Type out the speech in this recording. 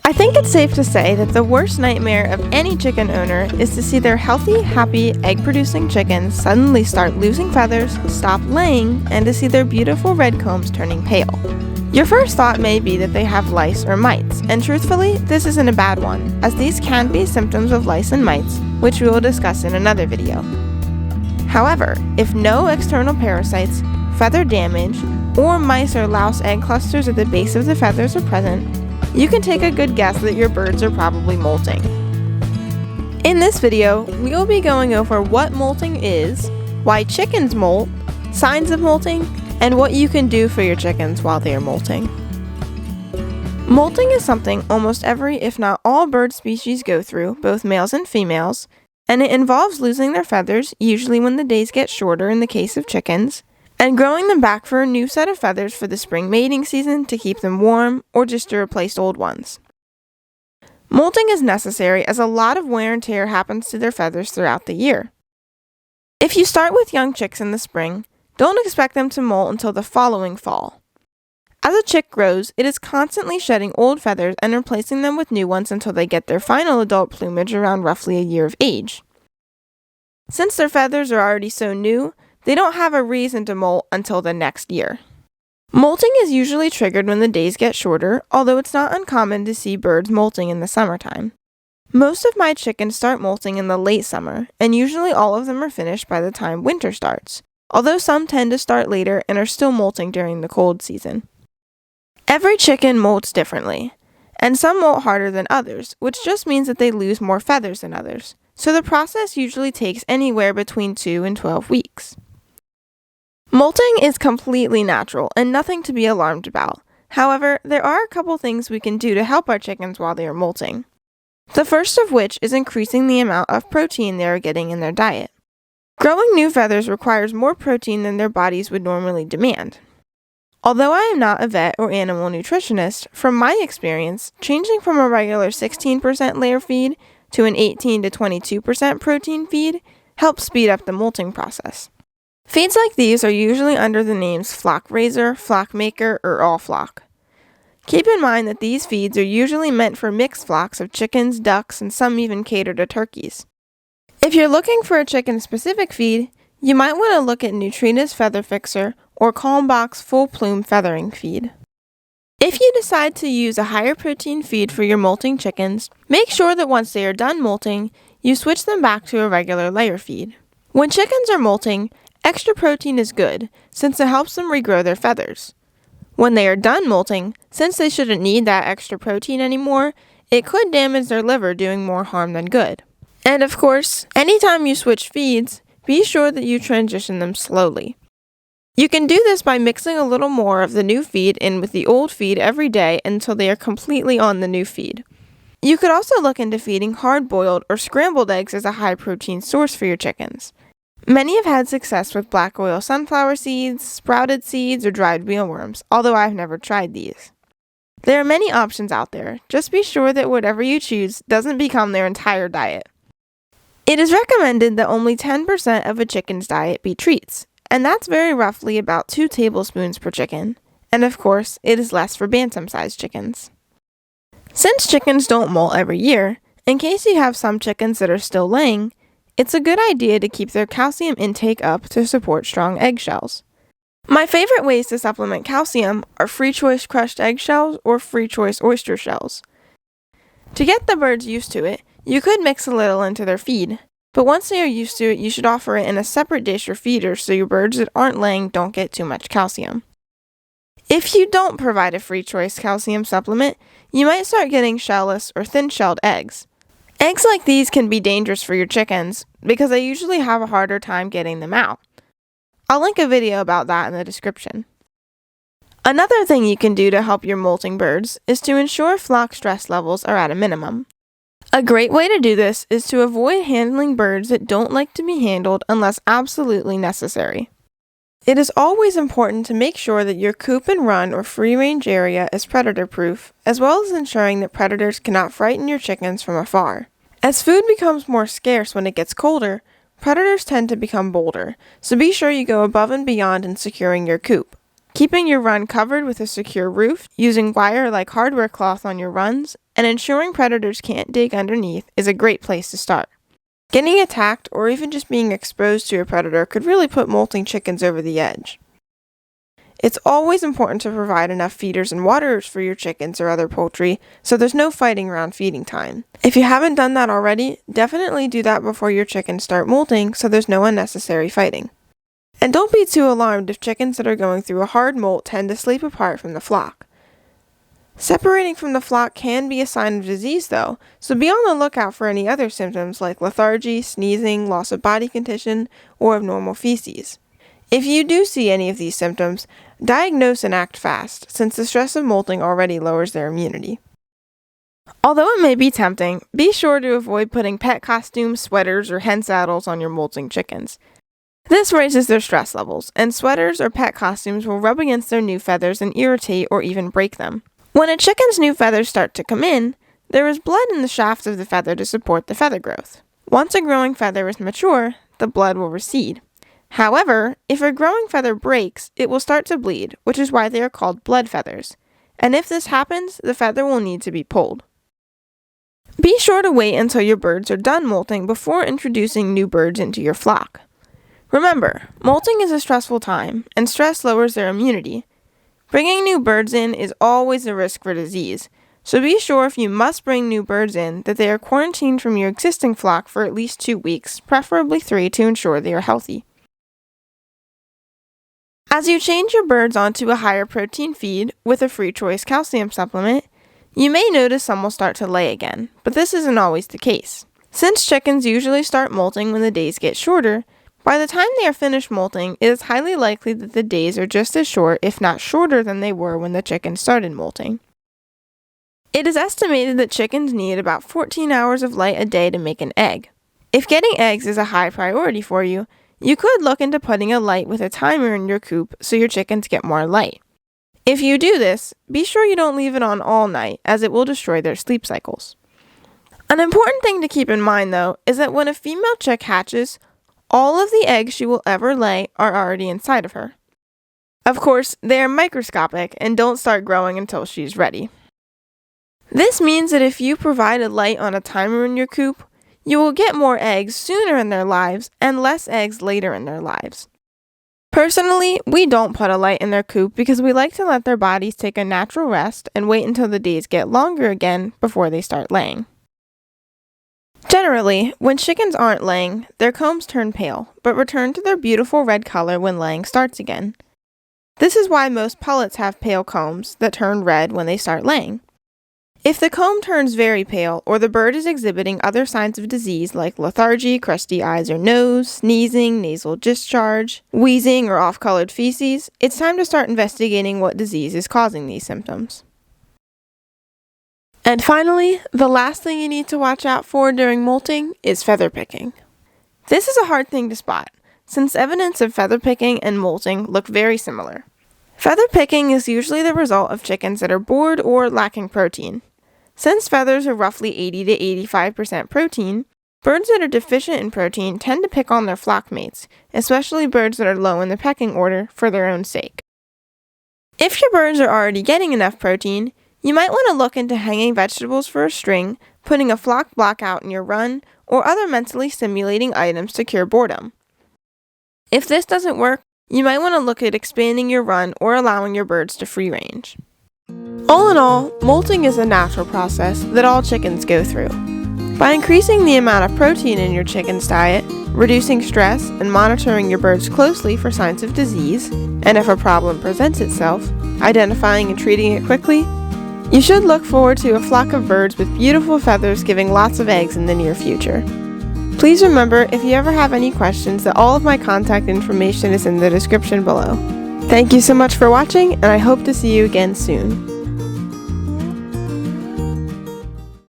I think it's safe to say that the worst nightmare of any chicken owner is to see their healthy, happy, egg-producing chickens suddenly start losing feathers, stop laying, and to see their beautiful red combs turning pale. Your first thought may be that they have lice or mites, and truthfully, this isn't a bad one, as these can be symptoms of lice and mites, which we will discuss in another video. However, if no external parasites, feather damage, or mice or louse egg clusters at the base of the feathers are present, you can take a good guess that your birds are probably molting. In this video, we will be going over what molting is, why chickens molt, signs of molting, and what you can do for your chickens while they are molting. Molting is something almost every, if not all, bird species go through, both males and females, and it involves losing their feathers, usually when the days get shorter in the case of chickens, and growing them back for a new set of feathers for the spring mating season to keep them warm or just to replace old ones. Molting is necessary as a lot of wear and tear happens to their feathers throughout the year. If you start with young chicks in the spring, don't expect them to molt until the following fall. As a chick grows, it is constantly shedding old feathers and replacing them with new ones until they get their final adult plumage around roughly a year of age. Since their feathers are already so new, they don't have a reason to molt until the next year. Molting is usually triggered when the days get shorter, although it's not uncommon to see birds molting in the summertime. Most of my chickens start molting in the late summer, and usually all of them are finished by the time winter starts, although some tend to start later and are still molting during the cold season. Every chicken molts differently, and some molt harder than others, which just means that they lose more feathers than others, so the process usually takes anywhere between 2 and 12 weeks. Molting is completely natural and nothing to be alarmed about. However, there are a couple things we can do to help our chickens while they are molting. The first of which is increasing the amount of protein they are getting in their diet. Growing new feathers requires more protein than their bodies would normally demand. Although I am not a vet or animal nutritionist, from my experience, changing from a regular 16% layer feed to an 18 to 22% protein feed helps speed up the molting process. Feeds like these are usually under the names Flock Raiser, Flock Maker, or All Flock. Keep in mind that these feeds are usually meant for mixed flocks of chickens, ducks, and some even cater to turkeys. If you're looking for a chicken-specific feed, you might want to look at Nutrina's Feather Fixer or Calmbox Full Plume Feathering Feed. If you decide to use a higher protein feed for your molting chickens, make sure that once they are done molting, you switch them back to a regular layer feed. When chickens are molting, extra protein is good, since it helps them regrow their feathers. When they are done molting, since they shouldn't need that extra protein anymore, it could damage their liver, doing more harm than good. And of course, anytime you switch feeds, be sure that you transition them slowly. You can do this by mixing a little more of the new feed in with the old feed every day until they are completely on the new feed. You could also look into feeding hard-boiled or scrambled eggs as a high-protein source for your chickens. Many have had success with black oil sunflower seeds, sprouted seeds, or dried mealworms, although I've never tried these. There are many options out there. Just be sure that whatever you choose doesn't become their entire diet. It is recommended that only 10% of a chicken's diet be treats, and that's very roughly about 2 tablespoons per chicken. And of course, it is less for bantam-sized chickens. Since chickens don't molt every year, in case you have some chickens that are still laying, it's a good idea to keep their calcium intake up to support strong eggshells. My favorite ways to supplement calcium are free choice crushed eggshells or free choice oyster shells. To get the birds used to it, you could mix a little into their feed, but once they are used to it, you should offer it in a separate dish or feeder so your birds that aren't laying don't get too much calcium. If you don't provide a free choice calcium supplement, you might start getting shellless or thin-shelled eggs. Eggs like these can be dangerous for your chickens because they usually have a harder time getting them out. I'll link a video about that in the description. Another thing you can do to help your molting birds is to ensure flock stress levels are at a minimum. A great way to do this is to avoid handling birds that don't like to be handled unless absolutely necessary. It is always important to make sure that your coop and run or free-range area is predator-proof, as well as ensuring that predators cannot frighten your chickens from afar. As food becomes more scarce when it gets colder, predators tend to become bolder, so be sure you go above and beyond in securing your coop. Keeping your run covered with a secure roof, using wire like hardware cloth on your runs, and ensuring predators can't dig underneath is a great place to start. Getting attacked or even just being exposed to a predator could really put molting chickens over the edge. It's always important to provide enough feeders and waters for your chickens or other poultry so there's no fighting around feeding time. If you haven't done that already, definitely do that before your chickens start molting so there's no unnecessary fighting. And don't be too alarmed if chickens that are going through a hard molt tend to sleep apart from the flock. Separating from the flock can be a sign of disease though, so be on the lookout for any other symptoms like lethargy, sneezing, loss of body condition, or abnormal feces. If you do see any of these symptoms, diagnose and act fast, since the stress of molting already lowers their immunity. Although it may be tempting, be sure to avoid putting pet costumes, sweaters, or hen saddles on your molting chickens. This raises their stress levels, and sweaters or pet costumes will rub against their new feathers and irritate or even break them. When a chicken's new feathers start to come in, there is blood in the shaft of the feather to support the feather growth. Once a growing feather is mature, the blood will recede. However, if a growing feather breaks, it will start to bleed, which is why they are called blood feathers. And if this happens, the feather will need to be pulled. Be sure to wait until your birds are done molting before introducing new birds into your flock. Remember, molting is a stressful time, and stress lowers their immunity. Bringing new birds in is always a risk for disease, so be sure if you must bring new birds in that they are quarantined from your existing flock for at least 2 weeks, preferably 3 to ensure they are healthy. As you change your birds onto a higher protein feed with a free choice calcium supplement, you may notice some will start to lay again, but this isn't always the case. Since chickens usually start molting when the days get shorter, by the time they are finished molting, it is highly likely that the days are just as short, if not shorter, than they were when the chickens started molting. It is estimated that chickens need about 14 hours of light a day to make an egg. If getting eggs is a high priority for you, you could look into putting a light with a timer in your coop so your chickens get more light. If you do this, be sure you don't leave it on all night, as it will destroy their sleep cycles. An important thing to keep in mind, though, is that when a female chick hatches, all of the eggs she will ever lay are already inside of her. Of course, they are microscopic and don't start growing until she's ready. This means that if you provide a light on a timer in your coop, you will get more eggs sooner in their lives and less eggs later in their lives. Personally, we don't put a light in their coop because we like to let their bodies take a natural rest and wait until the days get longer again before they start laying. Generally, when chickens aren't laying, their combs turn pale, but return to their beautiful red color when laying starts again. This is why most pullets have pale combs that turn red when they start laying. If the comb turns very pale, or the bird is exhibiting other signs of disease like lethargy, crusty eyes or nose, sneezing, nasal discharge, wheezing, or off-colored feces, it's time to start investigating what disease is causing these symptoms. And finally, the last thing you need to watch out for during molting is feather picking. This is a hard thing to spot, since evidence of feather picking and molting look very similar. Feather picking is usually the result of chickens that are bored or lacking protein. Since feathers are roughly 80 to 85% protein, birds that are deficient in protein tend to pick on their flock mates, especially birds that are low in the pecking order for their own sake. If your birds are already getting enough protein, you might want to look into hanging vegetables for a string, putting a flock block out in your run, or other mentally stimulating items to cure boredom. If this doesn't work, you might want to look at expanding your run or allowing your birds to free range. All in all, molting is a natural process that all chickens go through. By increasing the amount of protein in your chicken's diet, reducing stress, and monitoring your birds closely for signs of disease, and if a problem presents itself, identifying and treating it quickly, you should look forward to a flock of birds with beautiful feathers giving lots of eggs in the near future. Please remember, if you ever have any questions, that all of my contact information is in the description below. Thank you so much for watching, and I hope to see you again soon.